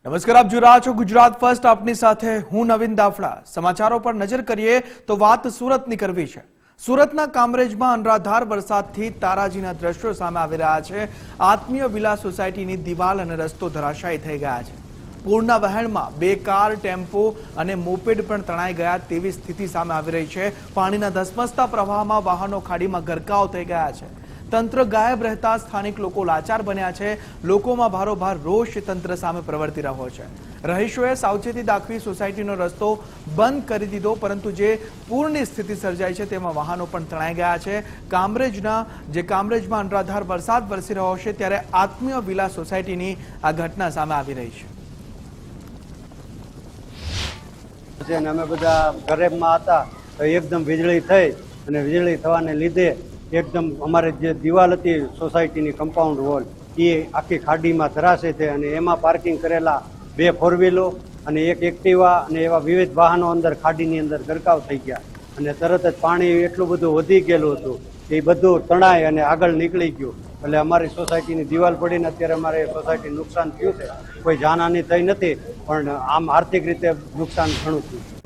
નમસ્કાર, આપ જોઈ રહ્યા છો ગુજરાત ફર્સ્ટ. આપની સાથે હું નવીન દાફડા. સમાચારો પર નજર કરીએ તો વાત સુરતની કરવી છે. સુરતના કામરેજમાં અનરાધાર વરસાદથી તારાજીના દ્રશ્યો સામે આવી રહ્યા છે. આત્મીય વિલાસ સોસાયટીની દિવાલ અને રસ્તો ધરાશાયી થઈ ગયા છે. પૂરના વહેણમાં 2 કાર, ટેમ્પો અને મોપેડ પણ તણાઈ ગયા તેવી સ્થિતિ સામે આવી રહી છે. પાણીના ધસમસતા પ્રવાહમાં વાહનો ખાડીમાં ગરકાવ થઈ ગયા છે. તંત્ર ગાયબ રહેતા સ્થાનિક લોકો લાચાર બન્યા છે. લોકોમાં ભારોભાર રોષ તંત્ર સામે પ્રવર્તી રહ્યો છે. રહીશોએ સાવચેતી દાખવી સોસાયટીનો રસ્તો બંધ કરી દીધો, પરંતુ જે પૂરની સ્થિતિ સર્જાઈ છે તેમાં વાહનો પણ તણાઈ ગયા છે. કામરેજમાં અનરાધાર વરસાદ વરસી રહ્યો છે ત્યારે આત્મીય વિલાસ સોસાયટીની આ ઘટના સામે આવી રહી છે. અમે બધા ઘરેમાં હતા તો એકદમ વીજળી થઈ અને વીજળી થવાને લીધે એકદમ અમારે જે દિવાલ હતી સોસાયટીની કમ્પાઉન્ડ વોલ એ આખી ખાડીમાં ધરાશે છે અને એમાં પાર્કિંગ કરેલા 2 4 વ્હીલો અને 1 એક્ટિવા અને એવા વિવિધ વાહનો અંદર ખાડીની અંદર ગરકાવ થઈ ગયા અને તરત જ પાણી એટલું બધું વધી ગયેલું હતું એ બધું તણાઈ અને આગળ નીકળી ગયું. એટલે અમારી સોસાયટીની દિવાલ પડીને અત્યારે અમારે સોસાયટી નુકસાન થયું છે. કોઈ જાનહાનિ થઈ નથી, પણ આમ આર્થિક રીતે નુકસાન ઘણું થયું.